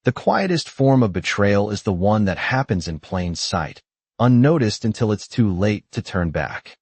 The quietest form of betrayal is the one that happens in plain sight, unnoticed until it's too late to turn back.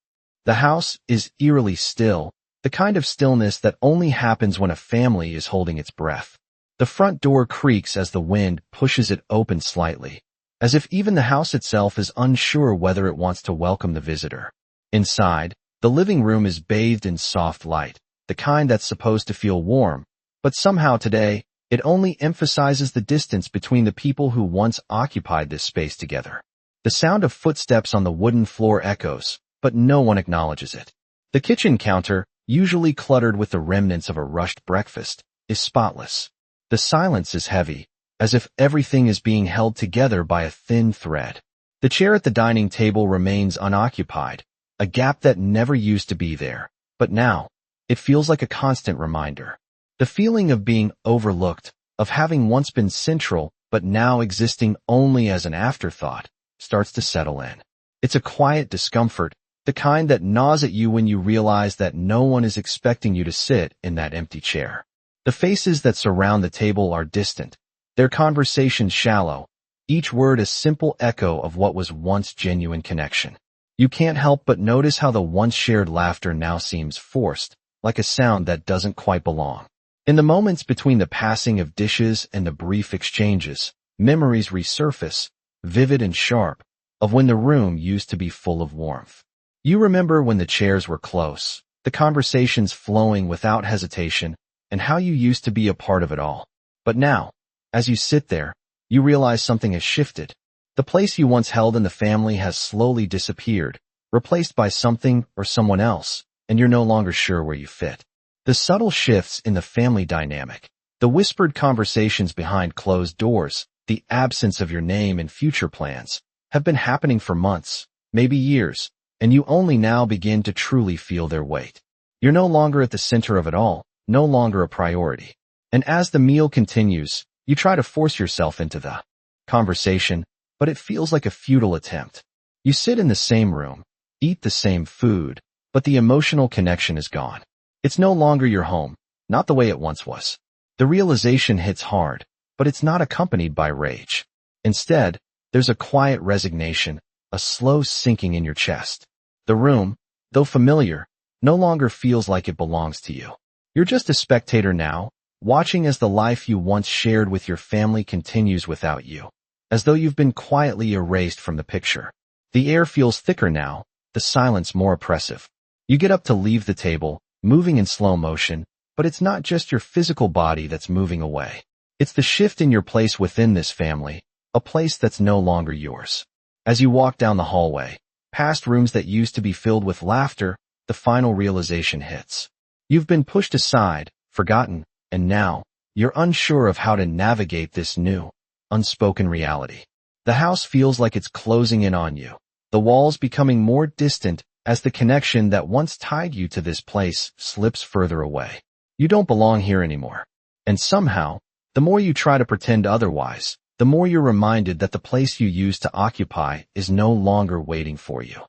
The house is eerily still, the kind of stillness that only happens when a family is holding its breath. The front door creaks as the wind pushes it open slightly, as if even the house itself is unsure whether it wants to welcome the visitor. Inside, the living room is bathed in soft light, the kind that's supposed to feel warm, but somehow today, it only emphasizes the distance between the people who once occupied this space together. The sound of footsteps on the wooden floor echoes, but no one acknowledges it. The kitchen counter, usually cluttered with the remnants of a rushed breakfast, is spotless. The silence is heavy, as if everything is being held together by a thin thread. The chair at the dining table remains unoccupied, a gap that never used to be there, but now, it feels like a constant reminder. The feeling of being overlooked, of having once been central but now existing only as an afterthought, starts to settle in. It's a quiet discomfort, the kind that gnaws at you when you realize that no one is expecting you to sit in that empty chair. The faces that surround the table are distant, their conversations shallow, each word a simple echo of what was once genuine connection. You can't help but notice how the once shared laughter now seems forced, like a sound that doesn't quite belong. In the moments between the passing of dishes and the brief exchanges, memories resurface, vivid and sharp, of when the room used to be full of warmth. You remember when the chairs were close, the conversations flowing without hesitation, and how you used to be a part of it all. But now, as you sit there, you realize something has shifted. The place you once held in the family has slowly disappeared, replaced by something or someone else, and you're no longer sure where you fit. The subtle shifts in the family dynamic, the whispered conversations behind closed doors, the absence of your name and future plans, have been happening for months, maybe years, and you only now begin to truly feel their weight. You're no longer at the center of it all, no longer a priority. And as the meal continues, you try to force yourself into the conversation, but it feels like a futile attempt. You sit in the same room, eat the same food, but the emotional connection is gone. It's no longer your home, not the way it once was. The realization hits hard, but it's not accompanied by rage. Instead, there's a quiet resignation, a slow sinking in your chest. The room, though familiar, no longer feels like it belongs to you. You're just a spectator now, watching as the life you once shared with your family continues without you, as though you've been quietly erased from the picture. The air feels thicker now, the silence more oppressive. You get up to leave the table, moving in slow motion, but it's not just your physical body that's moving away. It's the shift in your place within this family, a place that's no longer yours. As you walk down the hallway, past rooms that used to be filled with laughter, the final realization hits. You've been pushed aside, forgotten, and now, you're unsure of how to navigate this new, unspoken reality. The house feels like it's closing in on you, the walls becoming more distant as the connection that once tied you to this place slips further away. You don't belong here anymore. And somehow, the more you try to pretend otherwise, the more you're reminded that the place you used to occupy is no longer waiting for you.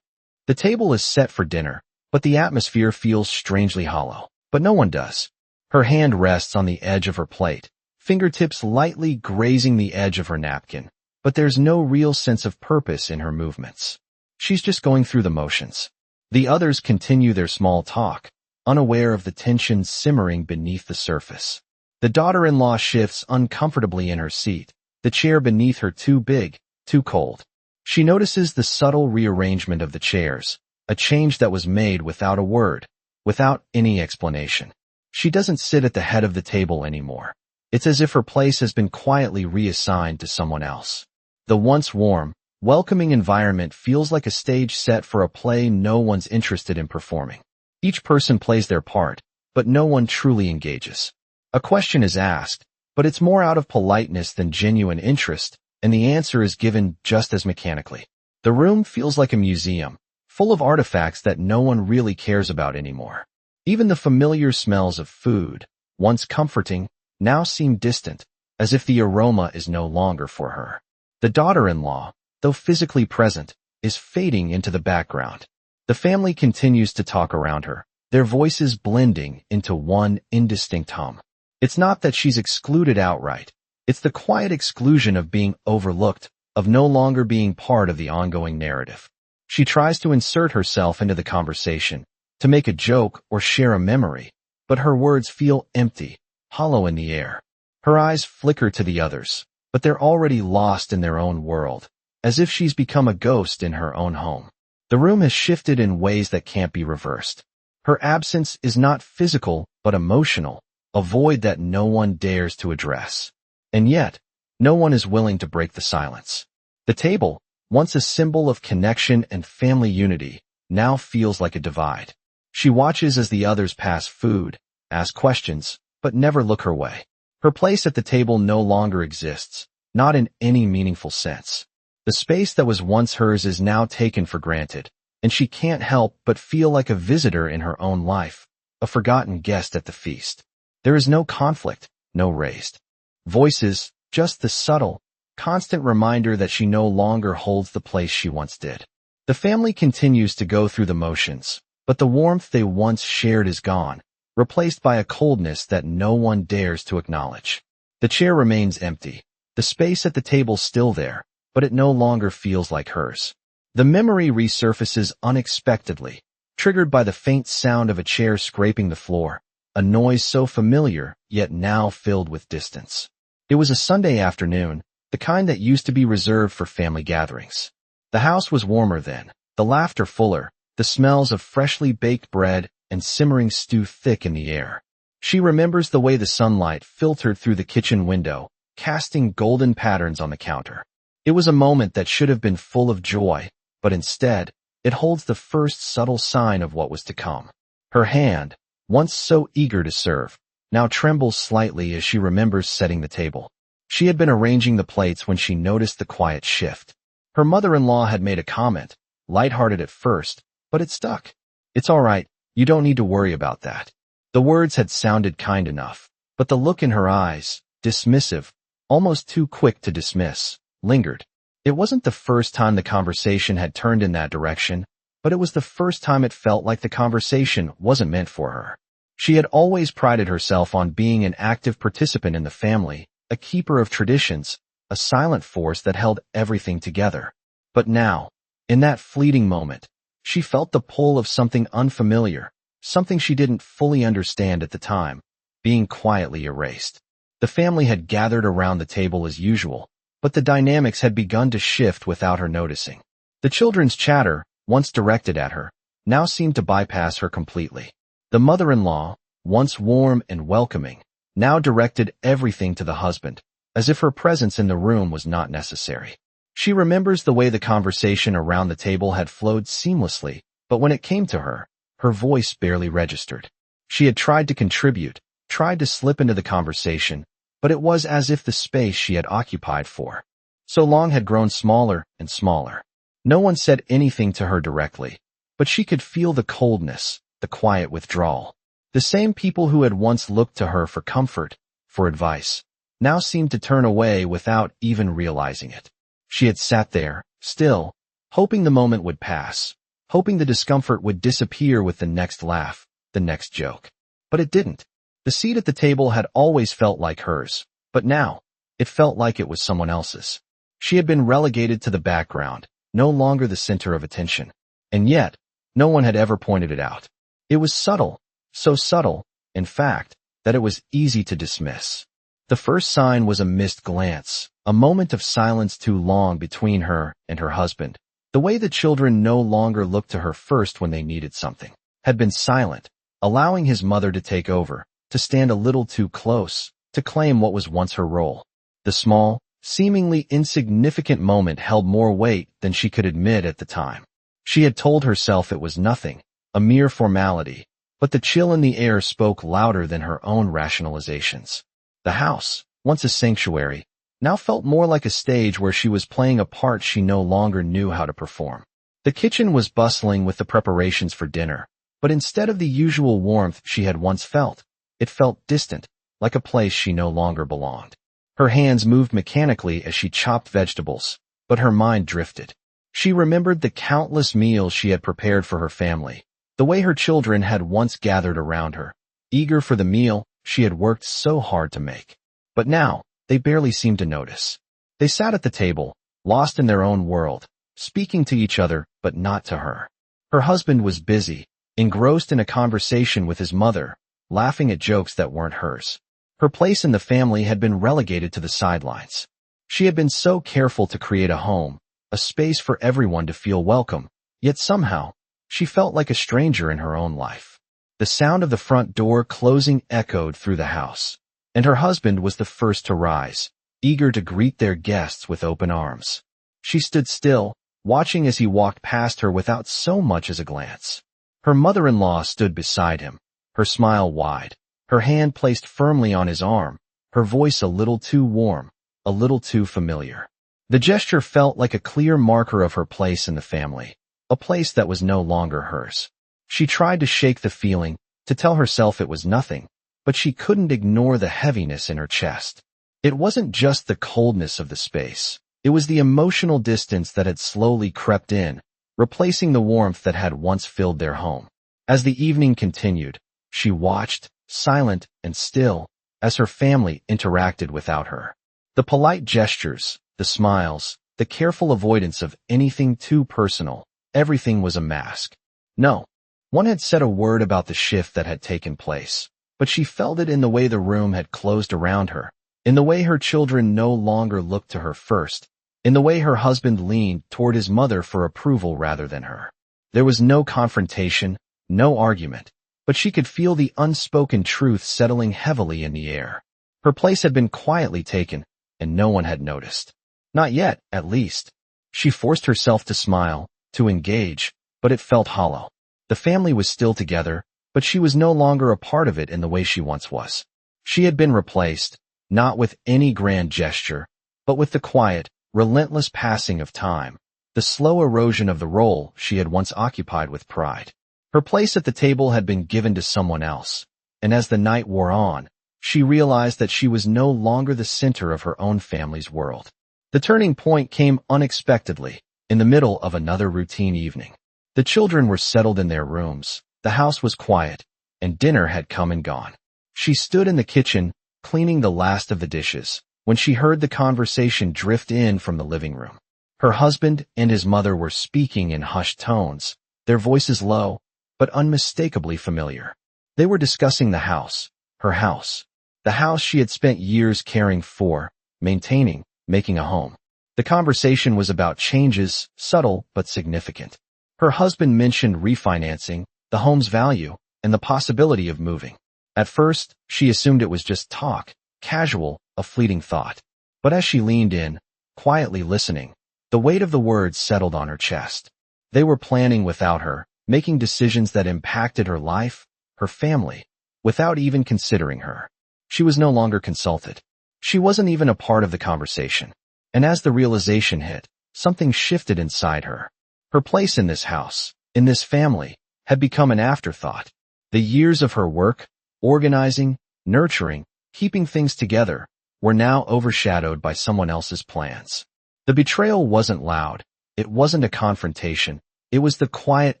The table is set for dinner, but the atmosphere feels strangely hollow. But no one does. Her hand rests on the edge of her plate, fingertips lightly grazing the edge of her napkin, but there's no real sense of purpose in her movements. She's just going through the motions. The others continue their small talk, unaware of the tension simmering beneath the surface. The daughter-in-law shifts uncomfortably in her seat, the chair beneath her too big, too cold. She notices the subtle rearrangement of the chairs, a change that was made without a word, without any explanation. She doesn't sit at the head of the table anymore. It's as if her place has been quietly reassigned to someone else. The once warm, welcoming environment feels like a stage set for a play no one's interested in performing. Each person plays their part, but no one truly engages. A question is asked, but it's more out of politeness than genuine interest, and the answer is given just as mechanically. The room feels like a museum, full of artifacts that no one really cares about anymore. Even the familiar smells of food, once comforting, now seem distant, as if the aroma is no longer for her. The daughter-in-law, though physically present, is fading into the background. The family continues to talk around her, their voices blending into one indistinct hum. It's not that she's excluded outright, It's the quiet exclusion of being overlooked, of no longer being part of the ongoing narrative. She tries to insert herself into the conversation, to make a joke or share a memory, but her words feel empty, hollow in the air. Her eyes flicker to the others, but they're already lost in their own world, as if she's become a ghost in her own home. The room has shifted in ways that can't be reversed. Her absence is not physical, but emotional, a void that no one dares to address. And yet, no one is willing to break the silence. The table, once a symbol of connection and family unity, now feels like a divide. She watches as the others pass food, ask questions, but never look her way. Her place at the table no longer exists, not in any meaningful sense. The space that was once hers is now taken for granted, and she can't help but feel like a visitor in her own life, a forgotten guest at the feast. There is no conflict, no raised voices, just the subtle, constant reminder that she no longer holds the place she once did. The family continues to go through the motions, but the warmth they once shared is gone, replaced by a coldness that no one dares to acknowledge. The chair remains empty, the space at the table still there, but it no longer feels like hers. The memory resurfaces unexpectedly, triggered by the faint sound of a chair scraping the floor, a noise so familiar, yet now filled with distance. It was a Sunday afternoon, the kind that used to be reserved for family gatherings. The house was warmer then, the laughter fuller, the smells of freshly baked bread and simmering stew thick in the air. She remembers the way the sunlight filtered through the kitchen window, casting golden patterns on the counter. It was a moment that should have been full of joy, but instead, it holds the first subtle sign of what was to come. Her hand, once so eager to serve, now trembles slightly as she remembers setting the table. She had been arranging the plates when she noticed the quiet shift. Her mother-in-law had made a comment, lighthearted at first, but it stuck. "It's all right, you don't need to worry about that." The words had sounded kind enough, but the look in her eyes, dismissive, almost too quick to dismiss, lingered. It wasn't the first time the conversation had turned in that direction, but it was the first time it felt like the conversation wasn't meant for her. She had always prided herself on being an active participant in the family, a keeper of traditions, a silent force that held everything together. But now, in that fleeting moment, she felt the pull of something unfamiliar, something she didn't fully understand at the time, being quietly erased. The family had gathered around the table as usual, but the dynamics had begun to shift without her noticing. The children's chatter, once directed at her, now seemed to bypass her completely. The mother-in-law, once warm and welcoming, now directed everything to the husband, as if her presence in the room was not necessary. She remembers the way the conversation around the table had flowed seamlessly, but when it came to her, her voice barely registered. She had tried to contribute, tried to slip into the conversation, but it was as if the space she had occupied for so long had grown smaller and smaller. No one said anything to her directly, but she could feel the coldness, the quiet withdrawal. The same people who had once looked to her for comfort, for advice, now seemed to turn away without even realizing it. She had sat there, still, hoping the moment would pass, hoping the discomfort would disappear with the next laugh, the next joke. But it didn't. The seat at the table had always felt like hers, but now, it felt like it was someone else's. She had been relegated to the background, no longer the center of attention. And yet, no one had ever pointed it out. It was subtle, so subtle, in fact, that it was easy to dismiss. The first sign was a missed glance, a moment of silence too long between her and her husband. The way the children no longer looked to her first when they needed something, had been silent, allowing his mother to take over, to stand a little too close, to claim what was once her role. The small, seemingly insignificant moment held more weight than she could admit at the time. She had told herself it was nothing, a mere formality, but the chill in the air spoke louder than her own rationalizations. The house, once a sanctuary, now felt more like a stage where she was playing a part she no longer knew how to perform. The kitchen was bustling with the preparations for dinner, but instead of the usual warmth she had once felt, it felt distant, like a place she no longer belonged. Her hands moved mechanically as she chopped vegetables, but her mind drifted. She remembered the countless meals she had prepared for her family, the way her children had once gathered around her, eager for the meal she had worked so hard to make. But now, they barely seemed to notice. They sat at the table, lost in their own world, speaking to each other but not to her. Her husband was busy, engrossed in a conversation with his mother, laughing at jokes that weren't hers. Her place in the family had been relegated to the sidelines. She had been so careful to create a home, a space for everyone to feel welcome, yet somehow, she felt like a stranger in her own life. The sound of the front door closing echoed through the house, and her husband was the first to rise, eager to greet their guests with open arms. She stood still, watching as he walked past her without so much as a glance. Her mother-in-law stood beside him, her smile wide, her hand placed firmly on his arm, her voice a little too warm, a little too familiar. The gesture felt like a clear marker of her place in the family, a place that was no longer hers. She tried to shake the feeling, to tell herself it was nothing, but she couldn't ignore the heaviness in her chest. It wasn't just the coldness of the space. It was the emotional distance that had slowly crept in, replacing the warmth that had once filled their home. As the evening continued, she watched, silent and still, as her family interacted without her. The polite gestures, the smiles, the careful avoidance of anything too personal, everything was a mask. No one had said a word about the shift that had taken place, but she felt it in the way the room had closed around her, in the way her children no longer looked to her first, in the way her husband leaned toward his mother for approval rather than her. There was no confrontation, no argument, but she could feel the unspoken truth settling heavily in the air. Her place had been quietly taken, and no one had noticed. Not yet, at least. She forced herself to smile, to engage, but it felt hollow. The family was still together, but she was no longer a part of it in the way she once was. She had been replaced, not with any grand gesture, but with the quiet, relentless passing of time, the slow erosion of the role she had once occupied with pride. Her place at the table had been given to someone else, and as the night wore on, she realized that she was no longer the center of her own family's world. The turning point came unexpectedly, in the middle of another routine evening. The children were settled in their rooms, the house was quiet, and dinner had come and gone. She stood in the kitchen, cleaning the last of the dishes, when she heard the conversation drift in from the living room. Her husband and his mother were speaking in hushed tones, their voices low, but unmistakably familiar. They were discussing the house, her house, the house she had spent years caring for, maintaining, making a home. The conversation was about changes, subtle but significant. Her husband mentioned refinancing, the home's value, and the possibility of moving. At first, she assumed it was just talk, casual, a fleeting thought. But as she leaned in, quietly listening, the weight of the words settled on her chest. They were planning without her, making decisions that impacted her life, her family, without even considering her. She was no longer consulted. She wasn't even a part of the conversation. And as the realization hit, something shifted inside her. Her place in this house, in this family, had become an afterthought. The years of her work, organizing, nurturing, keeping things together, were now overshadowed by someone else's plans. The betrayal wasn't loud. It wasn't a confrontation. It was the quiet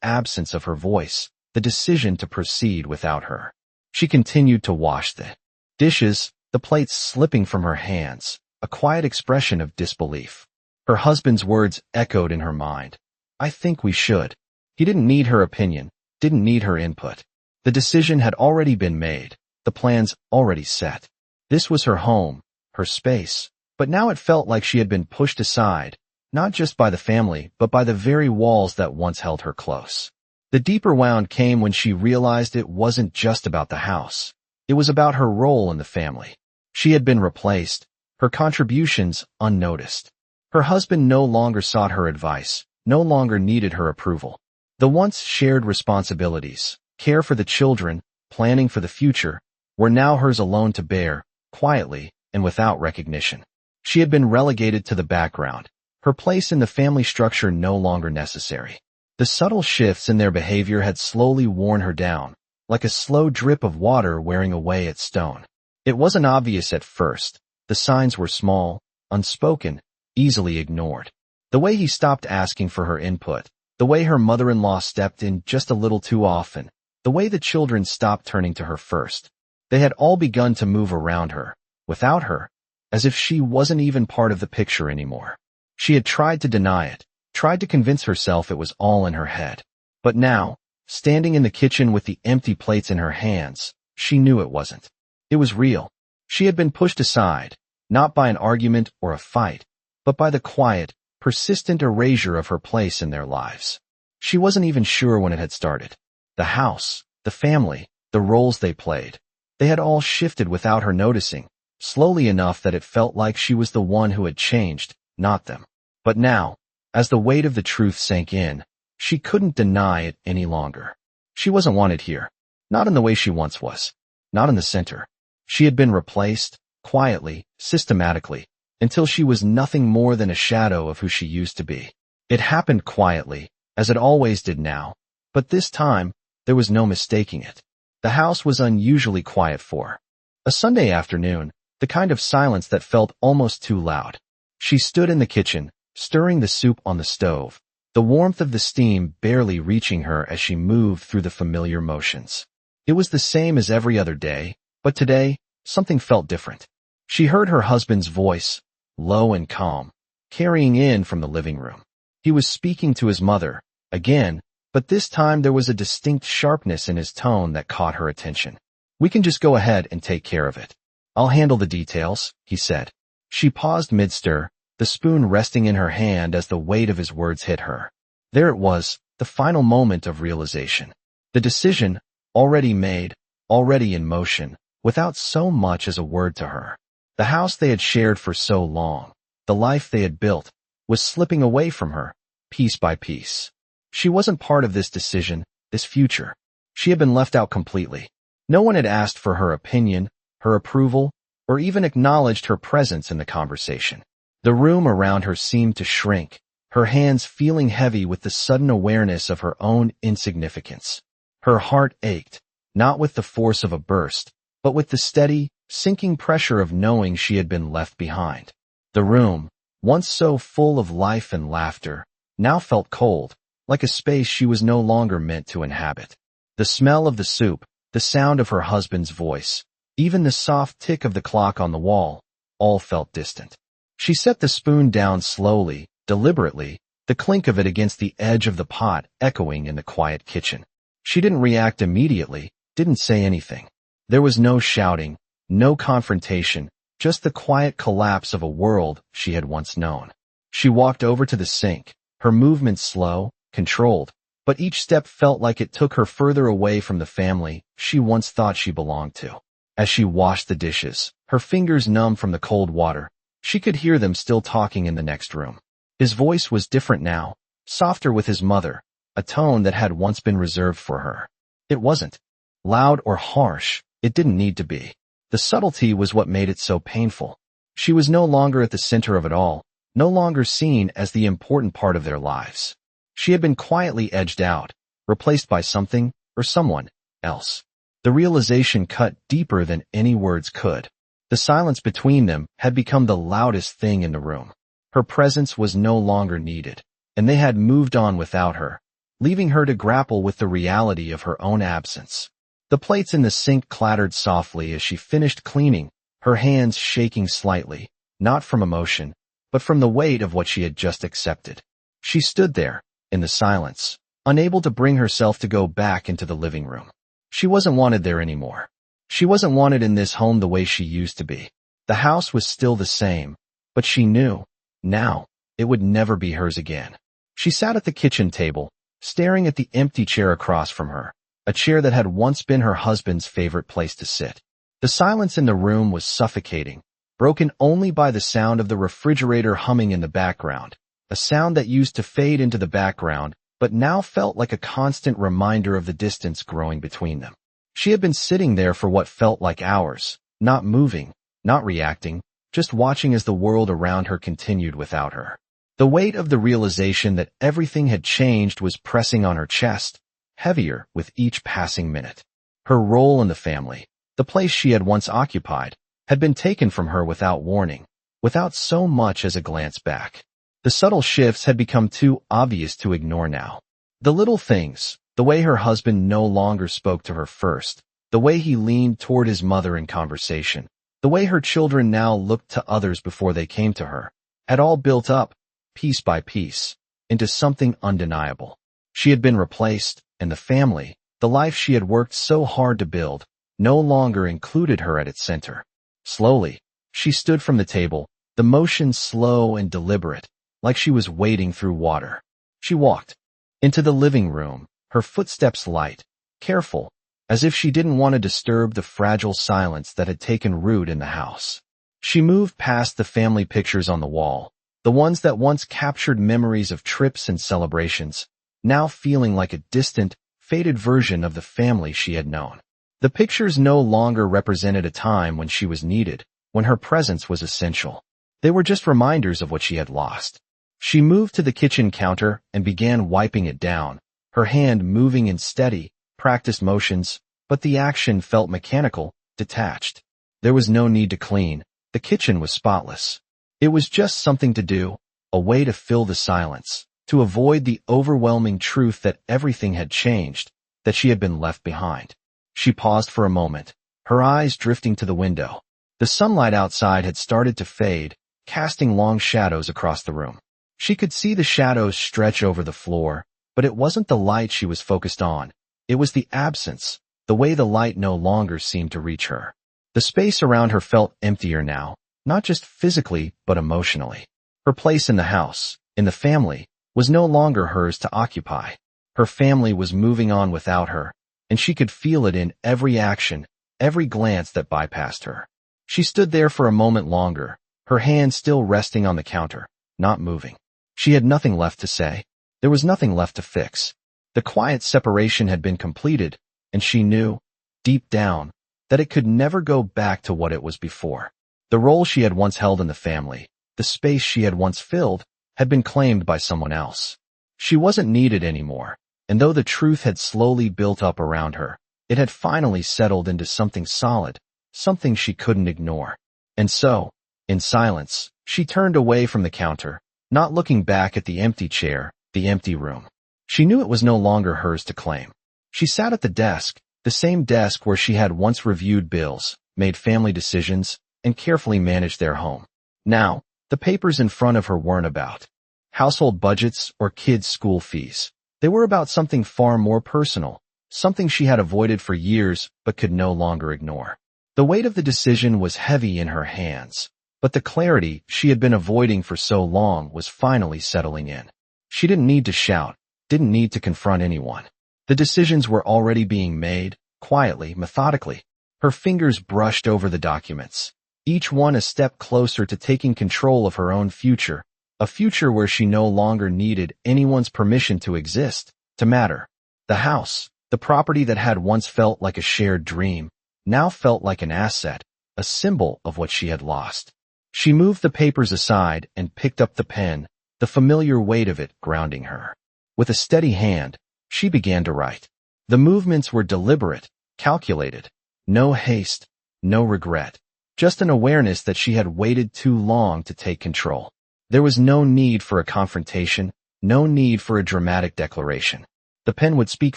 absence of her voice, the decision to proceed without her. She continued to wash the dishes, the plates slipping from her hands, a quiet expression of disbelief. Her husband's words echoed in her mind. "I think we should." He didn't need her opinion, didn't need her input. The decision had already been made, the plans already set. This was her home, her space, but now it felt like she had been pushed aside, not just by the family, but by the very walls that once held her close. The deeper wound came when she realized it wasn't just about the house. It was about her role in the family. She had been replaced, her contributions unnoticed. Her husband no longer sought her advice, no longer needed her approval. The once shared responsibilities, care for the children, planning for the future, were now hers alone to bear, quietly and without recognition. She had been relegated to the background, her place in the family structure no longer necessary. The subtle shifts in their behavior had slowly worn her down, like a slow drip of water wearing away at stone. It wasn't obvious at first. The signs were small, unspoken, easily ignored. The way he stopped asking for her input, the way her mother-in-law stepped in just a little too often, the way the children stopped turning to her first. They had all begun to move around her, without her, as if she wasn't even part of the picture anymore. She had tried to deny it, tried to convince herself it was all in her head. But now, standing in the kitchen with the empty plates in her hands, she knew it wasn't. It was real. She had been pushed aside, not by an argument or a fight, but by the quiet, persistent erasure of her place in their lives. She wasn't even sure when it had started. The house, the family, the roles they played. They had all shifted without her noticing, slowly enough that it felt like she was the one who had changed, not them. But now, as the weight of the truth sank in, she couldn't deny it any longer. She wasn't wanted here. Not in the way she once was. Not in the center. She had been replaced, quietly, systematically, until she was nothing more than a shadow of who she used to be. It happened quietly, as it always did now, but this time, there was no mistaking it. The house was unusually quiet for a Sunday afternoon, the kind of silence that felt almost too loud. She stood in the kitchen, stirring the soup on the stove, the warmth of the steam barely reaching her as she moved through the familiar motions. It was the same as every other day, but today, something felt different. She heard her husband's voice, low and calm, carrying in from the living room. He was speaking to his mother, again, but this time there was a distinct sharpness in his tone that caught her attention. "We can just go ahead and take care of it. I'll handle the details," he said. She paused mid-stir, the spoon resting in her hand as the weight of his words hit her. There it was, the final moment of realization. The decision, already made, already in motion, without so much as a word to her. The house they had shared for so long, the life they had built, was slipping away from her, piece by piece. She wasn't part of this decision, this future. She had been left out completely. No one had asked for her opinion, her approval, or even acknowledged her presence in the conversation. The room around her seemed to shrink, her hands feeling heavy with the sudden awareness of her own insignificance. Her heart ached, not with the force of a burst, but with the steady, sinking pressure of knowing she had been left behind. The room, once so full of life and laughter, now felt cold, like a space she was no longer meant to inhabit. The smell of the soup, the sound of her husband's voice, even the soft tick of the clock on the wall, all felt distant. She set the spoon down slowly, deliberately, the clink of it against the edge of the pot echoing in the quiet kitchen. She didn't react immediately, didn't say anything. There was no shouting, no confrontation, just the quiet collapse of a world she had once known. She walked over to the sink, her movements slow, controlled, but each step felt like it took her further away from the family she once thought she belonged to. As she washed the dishes, her fingers numb from the cold water, she could hear them still talking in the next room. His voice was different now, softer with his mother, a tone that had once been reserved for her. It wasn't loud or harsh, it didn't need to be. The subtlety was what made it so painful. She was no longer at the center of it all, no longer seen as the important part of their lives. She had been quietly edged out, replaced by something or someone else. The realization cut deeper than any words could. The silence between them had become the loudest thing in the room. Her presence was no longer needed, and they had moved on without her, leaving her to grapple with the reality of her own absence. The plates in the sink clattered softly as she finished cleaning, her hands shaking slightly, not from emotion, but from the weight of what she had just accepted. She stood there, in the silence, unable to bring herself to go back into the living room. She wasn't wanted there anymore. She wasn't wanted in this home the way she used to be. The house was still the same, but she knew, now, it would never be hers again. She sat at the kitchen table, staring at the empty chair across from her, a chair that had once been her husband's favorite place to sit. The silence in the room was suffocating, broken only by the sound of the refrigerator humming in the background, a sound that used to fade into the background, but now felt like a constant reminder of the distance growing between them. She had been sitting there for what felt like hours, not moving, not reacting, just watching as the world around her continued without her. The weight of the realization that everything had changed was pressing on her chest, heavier with each passing minute. Her role in the family, the place she had once occupied, had been taken from her without warning, without so much as a glance back. The subtle shifts had become too obvious to ignore now. The little things, the way her husband no longer spoke to her first, the way he leaned toward his mother in conversation, The way her children now looked to others before they came to her, had all built up, piece by piece, into something undeniable. She had been replaced, and the family, the life she had worked so hard to build, no longer included her at its center. Slowly, she stood from the table, the motion slow and deliberate, like she was wading through water. She walked into the living room, her footsteps light, careful, as if she didn't want to disturb the fragile silence that had taken root in the house. She moved past the family pictures on the wall, the ones that once captured memories of trips and celebrations, now feeling like a distant, faded version of the family she had known. The pictures no longer represented a time when she was needed, when her presence was essential. They were just reminders of what she had lost. She moved to the kitchen counter and began wiping it down, her hand moving in steady, practiced motions, but the action felt mechanical, detached. There was no need to clean. The kitchen was spotless. It was just something to do, a way to fill the silence, to avoid the overwhelming truth that everything had changed, that she had been left behind. She paused for a moment, her eyes drifting to the window. The sunlight outside had started to fade, casting long shadows across the room. She could see the shadows stretch over the floor, but it wasn't the light she was focused on. It was the absence, the way the light no longer seemed to reach her. The space around her felt emptier now, not just physically, but emotionally. Her place in the house, in the family, was no longer hers to occupy. Her family was moving on without her, and she could feel it in every action, every glance that bypassed her. She stood there for a moment longer, her hand still resting on the counter, not moving. She had nothing left to say. There was nothing left to fix. The quiet separation had been completed, and she knew, deep down, that it could never go back to what it was before. The role she had once held in the family, the space she had once filled, had been claimed by someone else. She wasn't needed anymore, and though the truth had slowly built up around her, it had finally settled into something solid, something she couldn't ignore. And so, in silence, she turned away from the counter, not looking back at the empty chair, the empty room. She knew it was no longer hers to claim. She sat at the desk, the same desk where she had once reviewed bills, made family decisions, and carefully managed their home. Now, the papers in front of her weren't about household budgets or kids' school fees. They were about something far more personal, something she had avoided for years but could no longer ignore. The weight of the decision was heavy in her hands, but the clarity she had been avoiding for so long was finally settling in. She didn't need to shout, didn't need to confront anyone. The decisions were already being made, quietly, methodically. Her fingers brushed over the documents, each one a step closer to taking control of her own future, a future where she no longer needed anyone's permission to exist, to matter. The house, the property that had once felt like a shared dream, now felt like an asset, a symbol of what she had lost. She moved the papers aside and picked up the pen, the familiar weight of it grounding her. With a steady hand, she began to write. The movements were deliberate, calculated. No haste, no regret. Just an awareness that she had waited too long to take control. There was no need for a confrontation, no need for a dramatic declaration. The pen would speak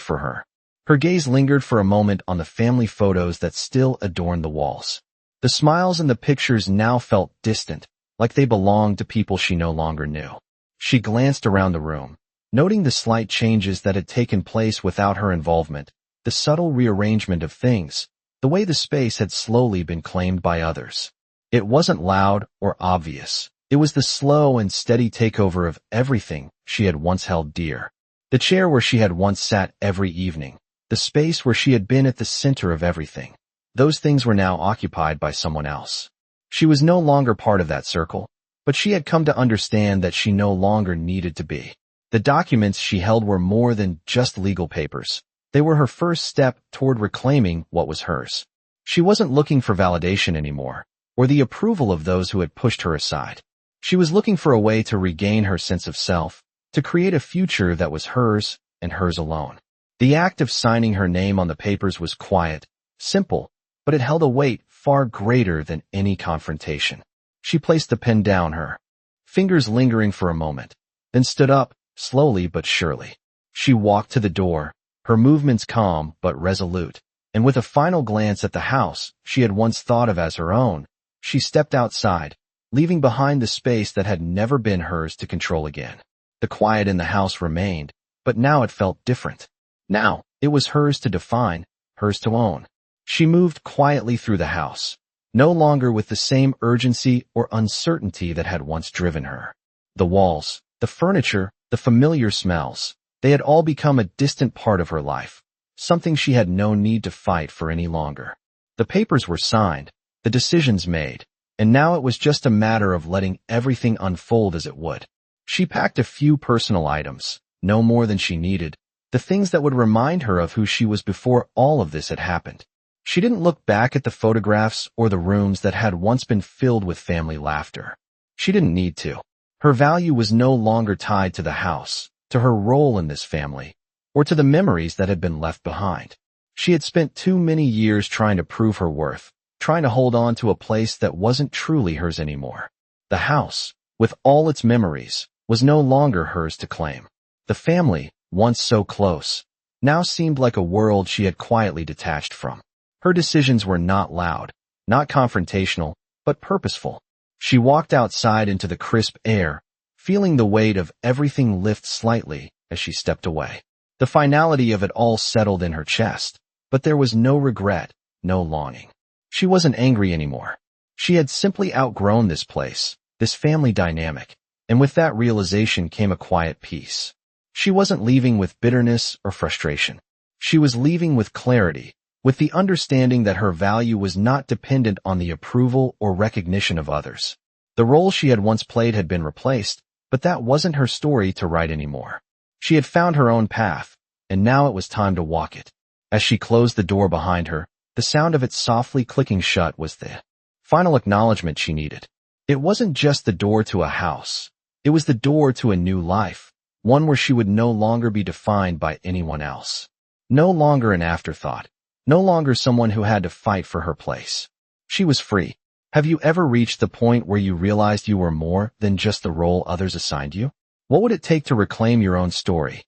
for her. Her gaze lingered for a moment on the family photos that still adorned the walls. The smiles in the pictures now felt distant, like they belonged to people she no longer knew. She glanced around the room, noting the slight changes that had taken place without her involvement, the subtle rearrangement of things, the way the space had slowly been claimed by others. It wasn't loud or obvious. It was the slow and steady takeover of everything she had once held dear. The chair where she had once sat every evening, the space where she had been at the center of everything. Those things were now occupied by someone else. She was no longer part of that circle, but she had come to understand that she no longer needed to be. The documents she held were more than just legal papers. They were her first step toward reclaiming what was hers. She wasn't looking for validation anymore, or the approval of those who had pushed her aside. She was looking for a way to regain her sense of self, to create a future that was hers and hers alone. The act of signing her name on the papers was quiet, simple, but it held a weight far greater than any confrontation. She placed the pen down, her fingers lingering for a moment, then stood up, slowly but surely. She walked to the door, her movements calm but resolute, and with a final glance at the house she had once thought of as her own, She stepped outside, leaving behind the space that had never been hers to control again. The quiet in the house remained, but now it felt different. Now, it was hers to define, hers to own. She moved quietly through the house, no longer with the same urgency or uncertainty that had once driven her. The walls, the furniture, the familiar smells, they had all become a distant part of her life, something she had no need to fight for any longer. The papers were signed, the decisions made, and now it was just a matter of letting everything unfold as it would. She packed a few personal items, no more than she needed, the things that would remind her of who she was before all of this had happened. She didn't look back at the photographs or the rooms that had once been filled with family laughter. She didn't need to. Her value was no longer tied to the house, to her role in this family, or to the memories that had been left behind. She had spent too many years trying to prove her worth, trying to hold on to a place that wasn't truly hers anymore. The house, with all its memories, was no longer hers to claim. The family, once so close, now seemed like a world she had quietly detached from. Her decisions were not loud, not confrontational, but purposeful. She walked outside into the crisp air, feeling the weight of everything lift slightly as she stepped away. The finality of it all settled in her chest, but there was no regret, no longing. She wasn't angry anymore. She had simply outgrown this place, this family dynamic, and with that realization came a quiet peace. She wasn't leaving with bitterness or frustration. She was leaving with clarity, with the understanding that her value was not dependent on the approval or recognition of others. The role she had once played had been replaced, but that wasn't her story to write anymore. She had found her own path, and now it was time to walk it. As she closed the door behind her, the sound of it softly clicking shut was the final acknowledgement she needed. It wasn't just the door to a house. It was the door to a new life, one where she would no longer be defined by anyone else. No longer an afterthought. No longer someone who had to fight for her place. She was free. Have you ever reached the point where you realized you were more than just the role others assigned you? What would it take to reclaim your own story,